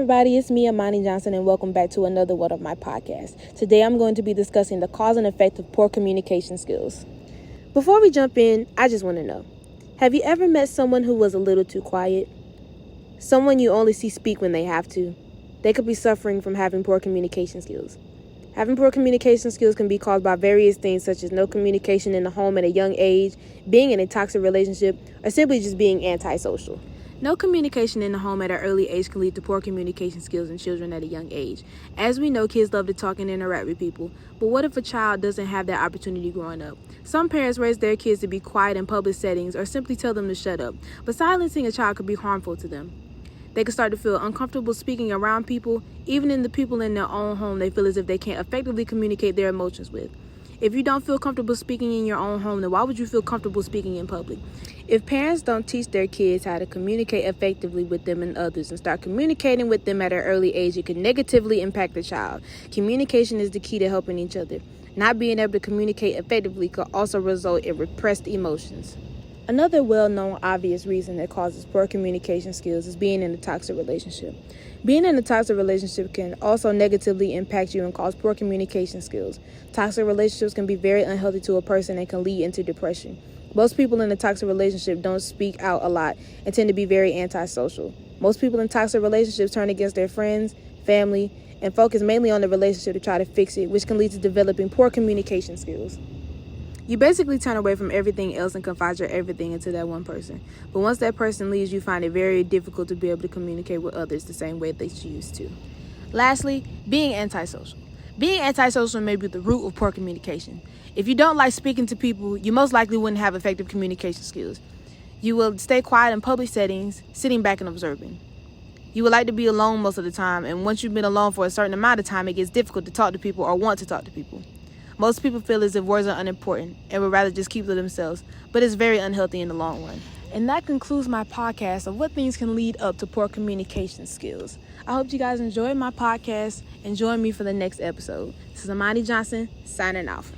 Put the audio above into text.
everybody, it's me, Amani Johnson, and welcome back to another one of my podcasts. Today I'm going to be discussing the cause and effect of poor communication skills. Before we jump in, I just want to know, have you ever met someone who was a little too quiet? Someone you only see speak when they have to. They could be suffering from having poor communication skills. Having poor communication skills can be caused by various things such as no communication in the home at a young age, being in a toxic relationship, or simply just being antisocial. No communication in the home at an early age can lead to poor communication skills in children at a young age. As we know, kids love to talk and interact with people, but what if a child doesn't have that opportunity growing up? Some parents raise their kids to be quiet in public settings or simply tell them to shut up, but silencing a child could be harmful to them. They could start to feel uncomfortable speaking around people, even in the people in their own home they feel as if they can't effectively communicate their emotions with. If you don't feel comfortable speaking in your own home, then why would you feel comfortable speaking in public? If parents don't teach their kids how to communicate effectively with them and others and start communicating with them at an early age, it can negatively impact the child. Communication is the key to helping each other. Not being able to communicate effectively could also result in repressed emotions. Another well-known obvious reason that causes poor communication skills is being in a toxic relationship. Being in a toxic relationship can also negatively impact you and cause poor communication skills. Toxic relationships can be very unhealthy to a person and can lead into depression. Most people in a toxic relationship don't speak out a lot and tend to be very antisocial. Most people in toxic relationships turn against their friends, family, and focus mainly on the relationship to try to fix it, which can lead to developing poor communication skills. You basically turn away from everything else and confide your everything into that one person. But once that person leaves, you find it very difficult to be able to communicate with others the same way that you used to. Lastly, being antisocial. Being antisocial may be the root of poor communication. If you don't like speaking to people, you most likely wouldn't have effective communication skills. You will stay quiet in public settings, sitting back and observing. You would like to be alone most of the time, and once you've been alone for a certain amount of time, it gets difficult to talk to people or want to talk to people. Most people feel as if words are unimportant and would rather just keep to themselves, but it's very unhealthy in the long run. And that concludes my podcast of what things can lead up to poor communication skills. I hope you guys enjoyed my podcast and join me for the next episode. This is Amani Johnson, signing off.